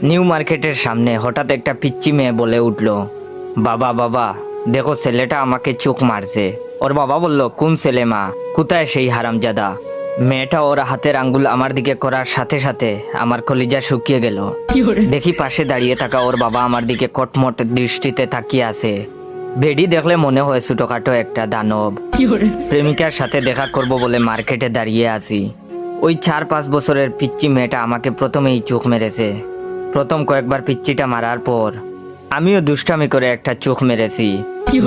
New মার্কেটের সামনে হঠাৎ একটা পিচ্চি মেয়ে বলে উঠল, বাবা বাবা দেখো ছেলেটা আমাকে চোখ মারছে। ওর বাবা বলল, কোন ছেলে মা, কোথায় সেই হারামজাদা? মেয়েটা ওর হাতের আঙ্গুল আমার দিকে করার সাথে সাথে আমার কলিজা শুকিয়ে গেল। দেখি পাশে দাঁড়িয়ে থাকা ওর বাবা আমার দিকে কটমট দৃষ্টিতে তাকিয়ে আছে। বেডি দেখলে মনে হয় ছোটখাটো একটা দানব। প্রেমিকার সাথে দেখা করব বলে মার্কেটে দাঁড়িয়ে আছি। ওই 4-5 বছরের পিচ্চি মেয়েটা আমাকে প্রথমেই চোখ মেরেছে। প্রথম কয়েকবার পিচ্চিটা মারার পর আমিও দুষ্টামি করে একটা চোখ মেরেছি।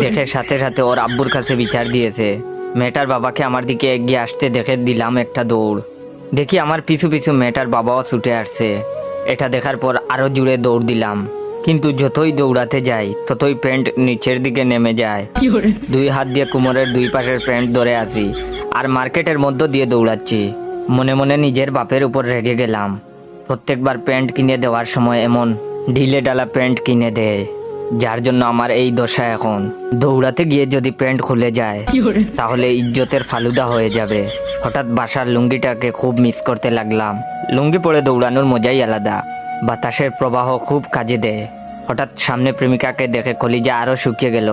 দেখে সাথে সাথে ওর আব্বুর কাছে বিচার দিয়েছে। মেয়েটার বাবাকে আমার দিকে এগিয়ে আসতে দেখে দিলাম একটা দৌড়। দেখি আমার পিছু পিছু মেয়েটার বাবাও ছুটে আসছে। এটা দেখার পর আরো জুড়ে দৌড় দিলাম, কিন্তু যতই দৌড়াতে যাই ততই প্যান্ট নিচের দিকে নেমে যায়। 2 হাত দিয়ে কোমরের 2 পাশের প্যান্ট ধরে আছি আর মার্কেটের মধ্য দিয়ে দৌড়াচ্ছি। মনে মনে নিজের বাপের উপর রেগে গেলাম। প্রত্যেকবার প্যান্ট কিনে দেওয়ার সময় এমন ঢিলে ডালা প্যান্ট কিনে দেয়, যার জন্য আমার এই দশা এখন। দৌড়াতে গিয়ে যদি প্যান্ট খুলে যায় তাহলে ইজ্জতের ফালুদা হয়ে যাবে। হঠাৎ বাসার লুঙ্গিটাকে খুব মিস করতে লাগলাম। লুঙ্গি পরে দৌড়ানোর মজাই আলাদা, বাতাসের প্রবাহ খুব কাজে দেয়। হঠাৎ সামনে প্রেমিকাকে দেখে কলিজা আরো শুকিয়ে গেল।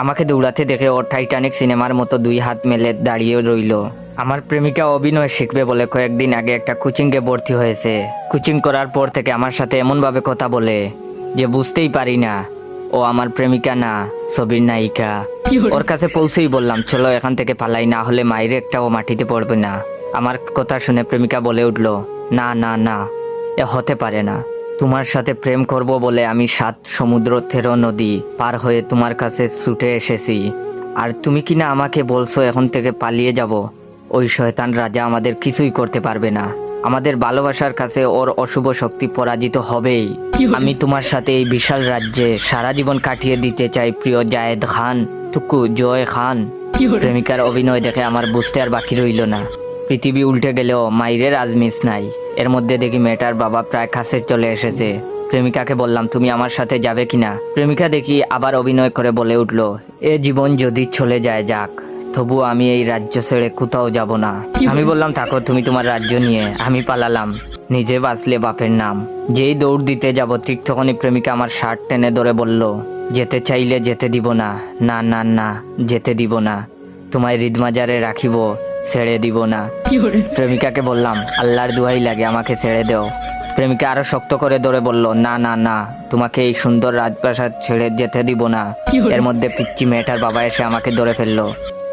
আমাকে দৌড়াতে দেখে ও টাইটানিক সিনেমার মতো 2 হাত মেলে দাঁড়িয়ে রইল। আমার প্রেমিকা অভিনয় শিখবে বলে কয়েকদিন আগে একটা কোচিংয়ে ভর্তি হয়েছে। কোচিং করার পর থেকে আমার সাথে এমনভাবে কথা বলে যে বুঝতেই পারি না ও আমার প্রেমিকা না, ছবির নায়িকা। ওর কাছে পৌঁছেই বললাম, চলো এখান থেকে পালাই, না হলে মায়ের একটাও মাটিতে পড়বে না। আমার কথা শুনে প্রেমিকা বলে উঠল, না না না, এ হতে পারে না। তোমার সাথে প্রেম করব বলে আমি 7 সমুদ্র 13 নদী পার হয়ে তোমার কাছে ছুটে এসেছি, আর তুমি কিনা আমাকে বলছো এখন থেকে পালিয়ে যাব। ওই শয়তান রাজা আমাদের কিছুই করতে পারবে না। আমাদের ভালোবাসার কাছে ওর অশুভ শক্তি পরাজিত হবেই। আমি তোমার সাথে এই বিশাল রাজ্যে সারা জীবন কাটিয়ে দিতে চাই প্রিয় জায়েদ খান, টুকু জয় খান। প্রেমিকার অভিনয় দেখে আমার বুঝতে আর বাকি রইল না। পৃথিবী উল্টে গেলেও মাইরের আজ মিস নাই। এর মধ্যে দেখি মেয়েটার বাবা প্রায় কাছে চলে এসেছে। প্রেমিকাকে বললাম, তুমি আমার সাথে যাবে কিনা? প্রেমিকা দেখি আবার অভিনয় করে বলে উঠল, এ জীবন যদি চলে যায় যাক, তবু আমি এই রাজ্য ছেড়ে কোথাও যাব না। আমি বললাম, থাকো তুমি তোমার রাজ্য নিয়ে, আমি পালালাম, নিজে বাঁচলে বাপের নাম। যেই দৌড় দিতে যাব ঠিক তখনই প্রেমিকা আমার শার্ট টেনে ধরে বলল, যেতে চাইলে যেতে দিব না, না না না যেতে দিব না, তোমায় হৃদমাজারে রাখিব, ছেড়ে দিব না। প্রেমিকাকে বললাম, আল্লাহর দোহাই লাগে আমাকে ছেড়ে দাও। প্রেমিকা আরো শক্ত করে ধরে বলল, না না না, তোমাকে এই সুন্দর রাজপ্রাসাদ ছেড়ে যেতে দিব না। এর মধ্যে পিচ্চি মেয়েটার বাবা এসে আমাকে ধরে ফেললো।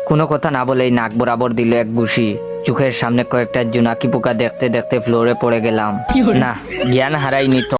কোনো কথা না বলেই নাক বরাবর দিল এক ঘুষি। চোখের সামনে কয়েকটা জোনাকি পোকা দেখতে দেখতে ফ্লোরে পড়ে গেলাম। না, জ্ঞান হারাইনি তো।